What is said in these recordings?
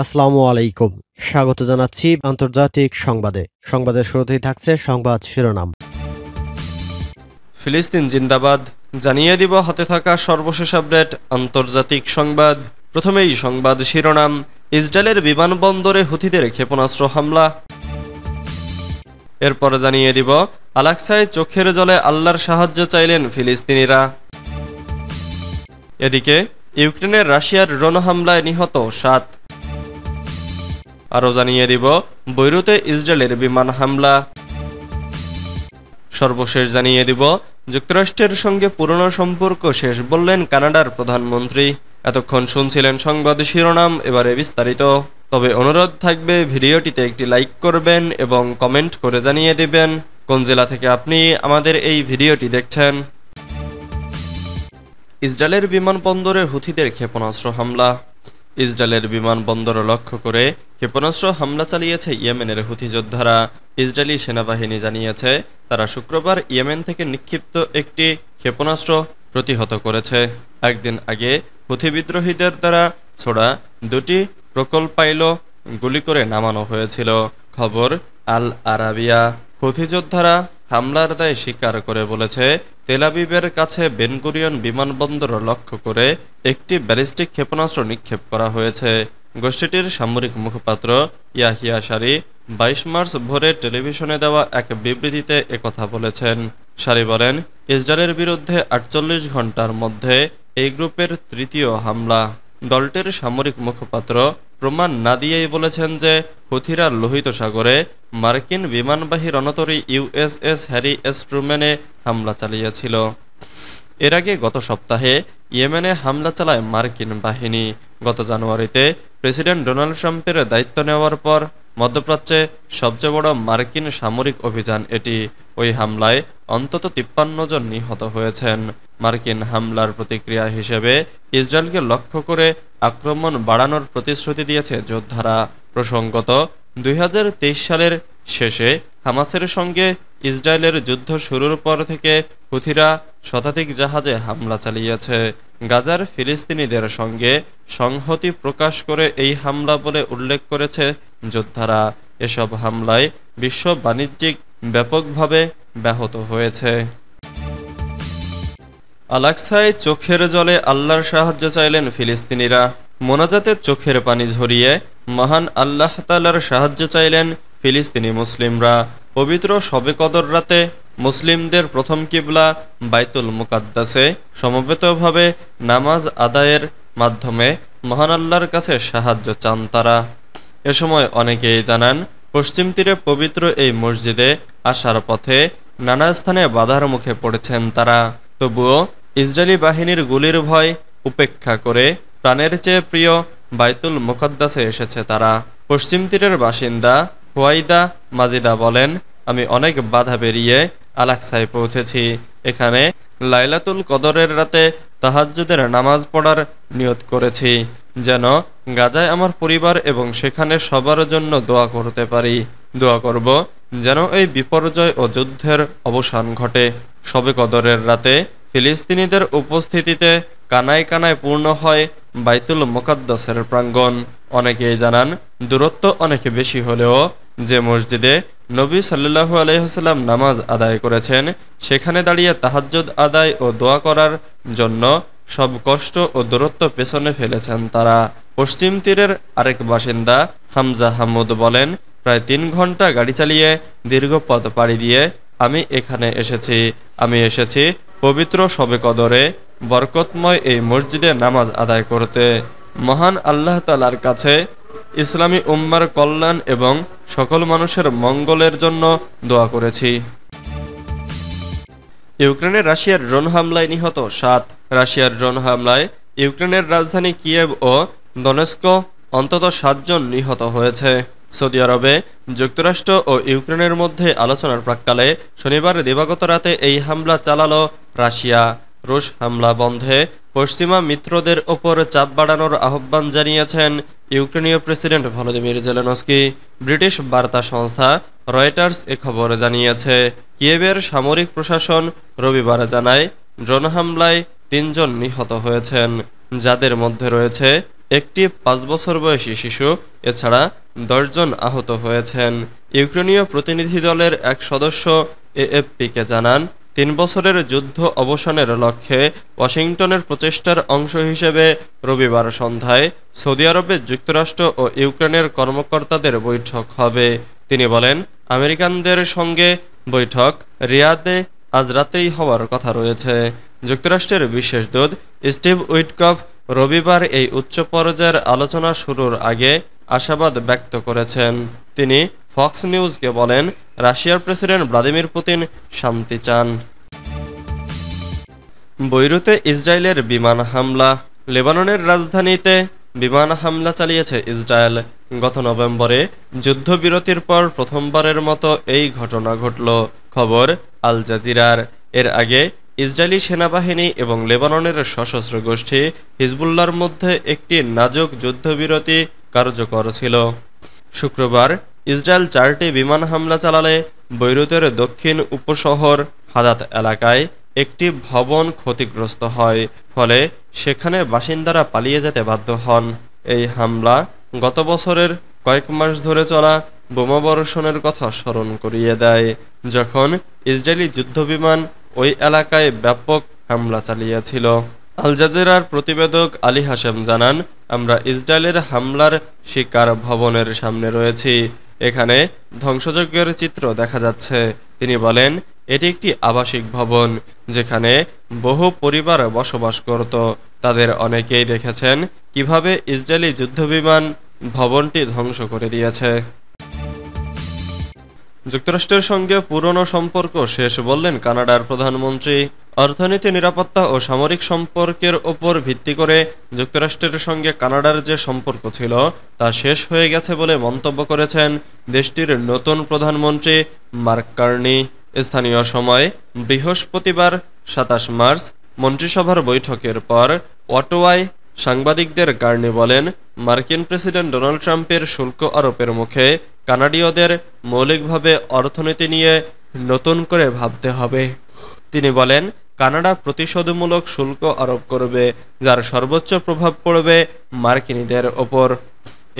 আসসালামু আলাইকুম। স্বাগত জানাচ্ছি আন্তর্জাতিক সংবাদে। সংবাদের শুরুতেই থাকছে সংবাদ শিরোনাম। ফিলিস্তিন জিন্দাবাদ, জানিয়ে দিব হাতে থাকা সর্বশেষ আপডেট আন্তর্জাতিক সংবাদ। প্রথমেই সংবাদ শিরোনাম। ইসরায়েলের বিমানবন্দরে হুথিদের ক্ষেপণাস্ত্র হামলা। এরপর জানিয়ে দিব আল-আকসায় চোখের জলে আল্লাহর সাহায্য চাইলেন ফিলিস্তিনিরা। এদিকে ইউক্রেনের রাশিয়ার ড্রোন হামলায় নিহত 7। আরও জানিয়ে দিব বৈরুতে ইসরায়েলের বিমান হামলা। সর্বশেষ জানিয়ে দিব যুক্তরাষ্ট্রের সঙ্গে পুরনো সম্পর্ক শেষ বললেন কানাডার প্রধানমন্ত্রী। এতক্ষণ শুনছিলেন সংবাদ শিরোনাম, এবারে বিস্তারিত। তবে অনুরোধ থাকবে ভিডিওটিতে একটি লাইক করবেন এবং কমেন্ট করে জানিয়ে দিবেন কোন জেলা থেকে আপনি আমাদের এই ভিডিওটি দেখছেন। ইসরায়েলের বিমানবন্দরে হুথিদের ক্ষেপণাস্ত্র হামলা। ইসরায়েলের বিমানবন্দর লক্ষ্য করে ক্ষেপণাস্ত্র হামলা চালিয়েছে ইয়েমেনের হুথি যোদ্ধারা। ইসরায়েলি সেনাবাহিনী জানিয়েছে তারা শুক্রবার ইয়েমেন থেকে নিক্ষিপ্ত একটি ক্ষেপণাস্ত্র প্রতিহত করেছে। একদিন আগে হুথি বিদ্রোহীদের দ্বারা ছোড়া দুটি প্রকল্পাইল গুলি করে নামানো হয়েছিল। খবর আল আরাবিয়া। হুথি যোদ্ধারা হামলার দায় স্বীকার করে বলেছে তেল আবিবের কাছে বেন গুরিয়ন বিমানবন্দর লক্ষ্য করে একটি ব্যালিস্টিক ক্ষেপণাস্ত্র নিক্ষেপ করা হয়েছে। গোষ্ঠীটির সামরিক মুখপাত্র ইয়াহিয়া সারি 22 মার্চ ভোরে টেলিভিশনে দেওয়া এক বিবৃতিতে একথা বলেছেন। সারি বলেন, ইসরায়েলের বিরুদ্ধে 48 ঘন্টার মধ্যে এই গ্রুপের তৃতীয় হামলা। দলটির সামরিক মুখপাত্র প্রমাণ না দিয়েই বলেছেন যে হুথিরা লোহিত সাগরে মার্কিন বিমানবাহী রণতরী ইউএসএস হ্যারি এস ট্রুম্যানে হামলা চালিয়েছিল। এর আগে গত সপ্তাহে ইয়েমেনে হামলা চালায় মার্কিন বাহিনী। গত জানুয়ারিতে প্রেসিডেন্ট ডোনাল্ড ট্রাম্পের দায়িত্ব নেওয়ার পর মধ্যপ্রাচ্যে সবচেয়ে বড় মার্কিন সামরিক অভিযান এটি। ওই হামলায় অন্তত 53 জন নিহত হয়েছেন। মার্কিন হামলার প্রতিক্রিয়া হিসেবে ইসরায়েলকে লক্ষ্য করে আক্রমণ বাড়ানোর প্রতিশ্রুতি দিয়েছে যোদ্ধারা। প্রসঙ্গত 2023 সালের শেষে হামাসের সঙ্গে ইসরায়েলের যুদ্ধ শুরুর পর থেকে হুথিরা শতাধিক জাহাজে হামলা চালিয়েছে। গাজার ফিলিস্তিনিদের সঙ্গে সংহতি প্রকাশ করে এই হামলা বলে উল্লেখ করেছে যোদ্ধারা। এসব হামলায় বিশ্ব বাণিজ্যিক ব্যাপকভাবে ব্যাহত হয়েছে। আল-আকসায় চোখের জলে আল্লাহর সাহায্য চাইলেন ফিলিস্তিনিরা। মোনাজাতে চোখের পানি ঝরিয়ে মহান আল্লাহ তাআলার সাহায্য চাইলেন ফিলিস্তিনি মুসলিমরা। পবিত্র শবে কদর রাতে মুসলিমদের প্রথম কিবলা বাইতুল মুকাদ্দাসে সমবেতভাবে নামাজ আদায়ের মাধ্যমে মহান আল্লাহর কাছে সাহায্য চান তারা। এ সময় অনেকেই জানান, পশ্চিম তীরে পবিত্র এই মসজিদে আসার পথে নানা স্থানে বাধার মুখে পড়েছেন তারা। তবুও ইসরায়েলি বাহিনীর গুলির ভয় উপেক্ষা করে প্রাণের চেয়ে প্রিয় বাইতুল মুকাদ্দাসে এসেছে তারা। পশ্চিম তীরের বাসিন্দা হুয়াইদা মাজিদা বলেন, আমি অনেক বাধা পেরিয়ে আল-আকসায় পৌঁছেছি। এখানে লাইলাতুল কদরের রাতে তাহাজ্জুদের নামাজ পড়ার নিয়ত করেছি, যেন গাজায় আমার পরিবার এবং সেখানে সবার জন্য দোয়া করতে পারি। দোয়া করব যেন এই বিপর্যয় ও যুদ্ধের অবসান ঘটে। শবে কদরের রাতে ফিলিস্তিনিদের উপস্থিতিতে কানায় কানায় পূর্ণ হয় বাইতুল মুকাদ্দাসের প্রাঙ্গণ। অনেকেই জানান, দূরত্ব অনেক বেশি হলেও যে মসজিদে নবী সাল্লাল্লাহু আলাইহি ওয়াসাল্লাম নামাজ আদায় করেছেন, সেখানে দাঁড়িয়ে তাহাজ্জুদ আদায় ও দোয়া করার জন্য সব কষ্ট ও দূরত্ব পেছনে ফেলেছেন তারা। পশ্চিম তীরের আরেক বাসিন্দা হামজা হামুদ বলেন, প্রায় 3 ঘন্টা গাড়ি চালিয়ে দীর্ঘ পথ পাড়ি দিয়ে আমি এখানে এসেছি। আমি এসেছি পবিত্র শবে কদরে বরকতময় এই মসজিদে নামাজ আদায় করতে। মহান আল্লাহ তাআলার কাছে ইসলামী উম্মার কল্যাণ এবং সকল মানুষের মঙ্গলের জন্য দোয়া করেছি। ইউক্রেনের রাশিয়ার ড্রোন হামলায় নিহত 7। রাশিয়ার ড্রোন হামলায় ইউক্রেনের রাজধানী কিয়েভ ও দনেস্ক অন্তত 7 জন নিহত হয়েছে। সৌদি আরবে যুক্তরাষ্ট্র ও ইউক্রেনের মধ্যে আলোচনার প্রাক্কালে শনিবার দিবাগত রাতে এই হামলা চালালো রাশিয়া। রুশ হামলা বন্ধে পশ্চিমা মিত্রদের ওপর চাপ বাড়ানোর আহ্বান জানিয়েছেন ইউক্রেনীয় প্রেসিডেন্ট ভলোদিমির জেলেনস্কি। ব্রিটিশ বার্তা সংস্থা রয়টার্স এ খবর জানিয়েছে। কিয়েভের সামরিক প্রশাসন রবিবার জানায়, ড্রোন হামলায় 3 জন নিহত হয়েছেন, যাদের মধ্যে রয়েছে একটি ৫ বছর বয়সী শিশু এছাড়া ১০ জন আহত হয়েছেন। ইউক্রেনীয় প্রতিনিধি দলের এক সদস্য এএফপিকে জানান, ৩ বছরের যুদ্ধ অবসানের লক্ষ্যে ওয়াশিংটনের প্রচেষ্টার অংশ হিসেবে রবিবার সন্ধ্যায় সৌদি আরবে যুক্তরাষ্ট্র ও ইউক্রেনের কর্মকর্তাদের বৈঠক হবে। তিনি বলেন, আমেরিকানদের সঙ্গে বৈঠক রিয়াদে আজ রাতেই হওয়ার কথা রয়েছে। যুক্তরাষ্ট্রের বিশেষ দূত স্টিভ উইটকফ রবিবার এই উচ্চ পর্যায়ের আলোচনা শুরুর আগে আশাবাদ ব্যক্ত করেছেন। তিনি ফক্স নিউজকে বলেন, রাশিয়ার প্রেসিডেন্ট ভ্লাদিমির পুতিন শান্তি চান। বৈরুতে ইসরায়েলের বিমান হামলা। লেবাননের রাজধানীতে বিমান হামলা চালিয়েছে ইসরায়েল। গত নভেম্বরে যুদ্ধবিরতির পর প্রথমবারের মতো এই ঘটনা ঘটল। খবর আল জাজিরার। এর আগে ইসরায়েলি সেনাবাহিনী এবং লেবাননের সশস্ত্র গোষ্ঠী হিজবুল্লাহর মধ্যে একটি নাজুক যুদ্ধবিরতি কার্যকর ছিল। শুক্রবার ইসরায়েল 4টি বিমান হামলা চালালে বৈরুতের দক্ষিণ উপশহর হাদাত এলাকায় একটি ভবন ক্ষতিগ্রস্ত হয়, ফলে সেখানে বাসিন্দারা পালিয়ে যেতে বাধ্য হন। এই হামলা গত বছরের কয়েক মাস ধরে চলা বোমাবর্ষণের কথা স্মরণ করিয়ে দেয়, যখন ইসরায়েলি যুদ্ধবিমান ওই এলাকায় ব্যাপক হামলা চালিয়েছিল। আল জাজিরার প্রতিবেদক আলী হাশেম জানান, আমরা ইসরায়েলের হামলার শিকার ভবনের সামনে রয়েছি। এখানে ধ্বংসযজ্ঞের চিত্র দেখা যাচ্ছে। তিনি বলেন, এটি একটি আবাসিক ভবন যেখানে বহু পরিবার বসবাস করত। তাদের অনেকেই দেখেছেন কিভাবে ইসরায়েলি যুদ্ধবিমান ভবনটি ধ্বংস করে দিয়েছে। যুক্তরাষ্ট্রের সঙ্গে পুরনো সম্পর্ক শেষ বললেন কানাডার প্রধানমন্ত্রী। অর্থনীতি, নিরাপত্তা ও সামরিক সম্পর্কের ওপর ভিত্তি করে যুক্তরাষ্ট্রের সঙ্গে কানাডার যে সম্পর্ক ছিল তা শেষ হয়ে গেছে বলে মন্তব্য করেছেন দেশটির নতুন প্রধানমন্ত্রী মার্ক কার্নি। স্থানীয় সময় বৃহস্পতিবার ২৭ মার্চ মন্ত্রিসভার বৈঠকের পর অটোয়ায় সাংবাদিকদের কার্নি বলেন, মার্কিন প্রেসিডেন্ট ডোনাল্ড ট্রাম্পের শুল্ক আরোপের মুখে কানাডীয়দের মৌলিকভাবে অর্থনীতি নিয়ে নতুন করে ভাবতে হবে। তিনি বলেন, কানাডা প্রতিশোধমূলক শুল্ক আরোপ করবে, যার সর্বোচ্চ প্রভাব পড়বে মার্কিনীদের ওপর।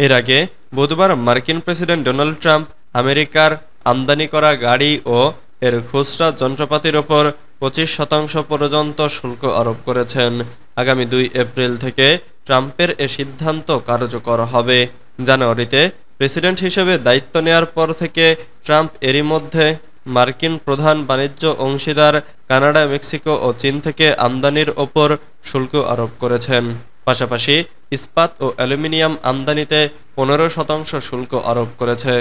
এর আগে বুধবার মার্কিন প্রেসিডেন্ট ডোনাল্ড ট্রাম্প আমেরিকার আমদানি করা গাড়ি ও এর খুচরা যন্ত্রপাতির ওপর 25% পর্যন্ত শুল্ক আরোপ করেছেন। আগামী 2 এপ্রিল থেকে ট্রাম্পের এ সিদ্ধান্ত কার্যকর হবে। জানুয়ারিতে প্রেসিডেন্ট হিসেবে দায়িত্ব নেয়ার পর থেকে ট্রাম্প এরই মধ্যে মার্কিন প্রধান বাণিজ্য অংশীদার কানাডা, মেক্সিকো ও চীন থেকে আমদানির ওপর শুল্ক আরোপ করেছেন। পাশাপাশি ইস্পাত ও অ্যালুমিনিয়াম আমদানিতে 15% শুল্ক আরোপ করেছে।